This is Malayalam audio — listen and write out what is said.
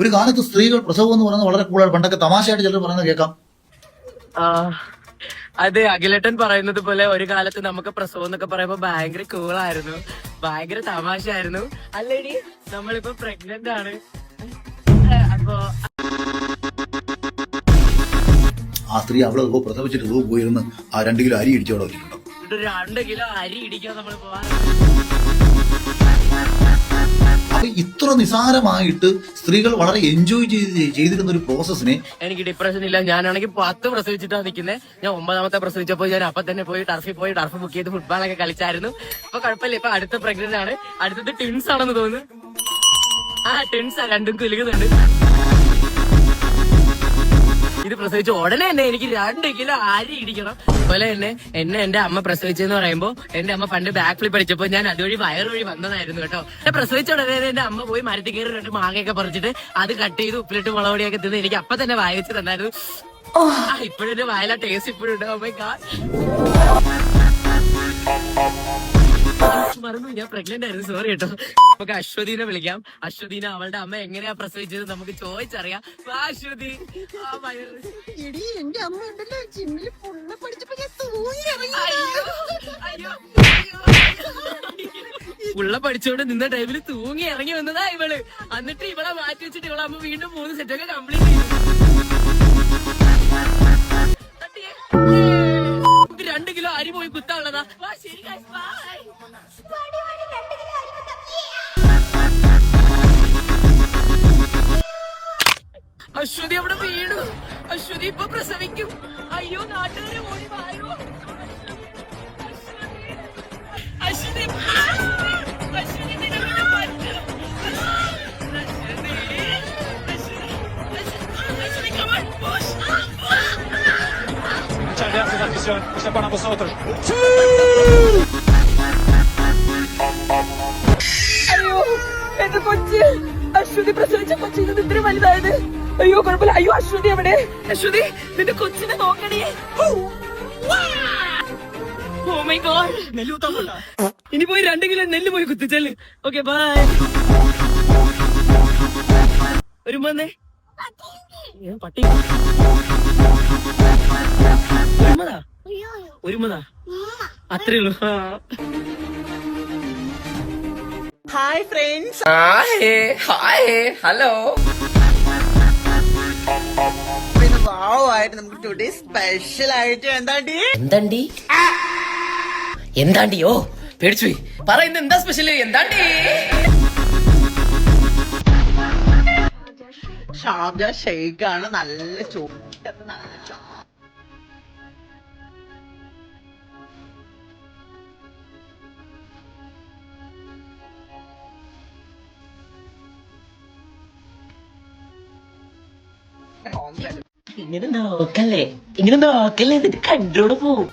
ഒരു കാലത്ത് സ്ത്രീകൾ പ്രസവം എന്ന് പറയുന്നത് വളരെ കൂടുതൽ പണ്ടൊക്കെ തമാശയായിട്ട് ചിലർ പറയുന്നത് കേൾക്കാം. അതെ, അഖിലേട്ടൻ പറയുന്നത് പോലെ ഒരു കാലത്ത് നമുക്ക് പ്രസവം എന്നൊക്കെ പറയുമ്പോ ഭയങ്കര കൂളായിരുന്നു, ഭയങ്കര തമാശയായിരുന്നു. അല്ലേടി, നമ്മളിപ്പോ പ്രഗ്നന്റ് ആണ്. അപ്പൊ ആ സ്ത്രീ അവള് പ്രസവിച്ചിട്ട് പോയിരുന്ന് ആ 2 കിലോ അരി ഇടിച്ചോടെ വെച്ചിട്ടുണ്ടോ? 2 കിലോ അരി ഇടിക്കാൻ നമ്മൾ പോവാ. അപ്പൊ ഇത്ര നിസാരമായിട്ട് സ്ത്രീകൾ വളരെ എൻജോയ് ചെയ്തിരുന്ന ഒരു പ്രോസസ്സിനെ എനിക്ക് ഡിപ്രഷൻ ഇല്ല. ഞാനാണെങ്കിൽ 10 പ്രസവിച്ചിട്ടാണ് നിൽക്കുന്നത്. ഞാൻ 9ാമത്തെ പ്രസവിച്ചപ്പോ ഞാൻ അപ്പൊ തന്നെ പോയി ടർഫ് ബുക്ക് ചെയ്ത് ഫുട്ബോളൊക്കെ കളിച്ചായിരുന്നു. അപ്പൊ കുഴപ്പമില്ല. ഇപ്പൊ അടുത്ത പ്രഗ്നന്റ് ആണ്. അടുത്തത് ട്വിൻസ് ആണെന്ന് തോന്നുന്നു. ട്വിൻസാ, 2 കുലുകുന്നുണ്ട്. ഇത് പ്രസവിച്ച ഉടനെ തന്നെ എനിക്ക് 2 കിലോ അരി ഇടിക്കണം. അതുപോലെ തന്നെ എന്റെ അമ്മ പ്രസവിച്ചെന്ന് പറയുമ്പോ എന്റെ അമ്മ പണ്ട് ബാക്ക് ഫ്ലിപ്പ് പഠിച്ചപ്പോ ഞാൻ അതുവഴി വയറുവഴി വന്നതായിരുന്നു കേട്ടോ. പ്രസവിച്ച ഉടനെ എന്റെ അമ്മ പോയി മരത്തിൽ കയറി 2 മാങ്ങയൊക്കെ പറിച്ചിട്ട് അത് കട്ട് ചെയ്ത് ഉപ്പിലിട്ട് മുളകൊടിയൊക്കെ തിന്ന് എനിക്ക് അപ്പൊ തന്നെ വായ വെച്ച് തന്നായിരുന്നു. ഇപ്പോഴും എന്റെ വായല ടേസ്റ്റ് ഇപ്പോഴും ഉണ്ട്. Oh my God. മറന്നു, ഞാൻ പ്രഗ്നന്റ് ആയിരുന്നു, സോറി കേട്ടോ. നമുക്ക് അശ്വതിനെ വിളിക്കാം. അശ്വതിനെ അവളുടെ അമ്മ എങ്ങനെയാ പ്രസവിച്ചത് നമുക്ക് ചോദിച്ചറിയാം. അശ്വതി, എന്റെ അമ്മ ഉണ്ടല്ലോ ജിമ്മില് ഫുള്ള് പഠിച്ചപ്പോ ഞാൻ പുള്ള പഠിച്ചോണ്ട് നിന്ന ടൈമില് തൂങ്ങി ഇറങ്ങി വന്നതാ ഇവള്. എന്നിട്ട് ഇവളെ മാറ്റി വെച്ചിട്ട് ഇവളെ അമ്മ വീണ്ടും 3 സെറ്റൊക്കെ കംപ്ലീറ്റ് ചെയ്തു. 2 കിലോ അരി പോയി കുത്താനുള്ളതാ. ശരി, ബൈ. അശ്വതി അവിടെ വീണു. അശ്വതി ഇപ്പൊ പ്രസവിക്കും. അയ്യോ, നാട്ടുകാരെ ഓടി വായോ. അശ്വതി, അശ്വതി നിന്നെ പറ്റും. Aswathy, come on, push. Muchas para vosotros. അയ്യോ, എന്റെ കൊച്ച് അശ്വതി പ്രസവിച്ച കൊച്ചിന് ഇത്ര വലുതായത്. അയ്യോ, കുഴപ്പമില്ല. അയ്യോ, അശ്വതി എവിടെ? അശ്വതി, നിന്റെ കൊച്ചിനെ നോക്കണേ. Oh my God. ഇനി പോയി 2 കിലോ നെല്ല് പോയി കുത്തിച്ചല്. Okay, by. ഒരുമന്നേ പട്ടി ഒരുമതാ അത്രേ ഉള്ളൂ. Hi friends. Hi, hello. വാവായിട്ട് നമുക്ക് ടുഡേ സ്പെഷ്യൽ ആയിട്ട് എന്താണ്ടിയോ പേടിച്ചു പോയി. പറയുന്നത് എന്താ സ്പെഷ്യല്? എന്താണ്ടി? ഷാർജ ഷെയ്ക്ക് ആണ്. നല്ല ചോറ്. ഇങ്ങനെ നോക്കല്ലേ, എന്നിട്ട് കണ്ടോടെ പോവും.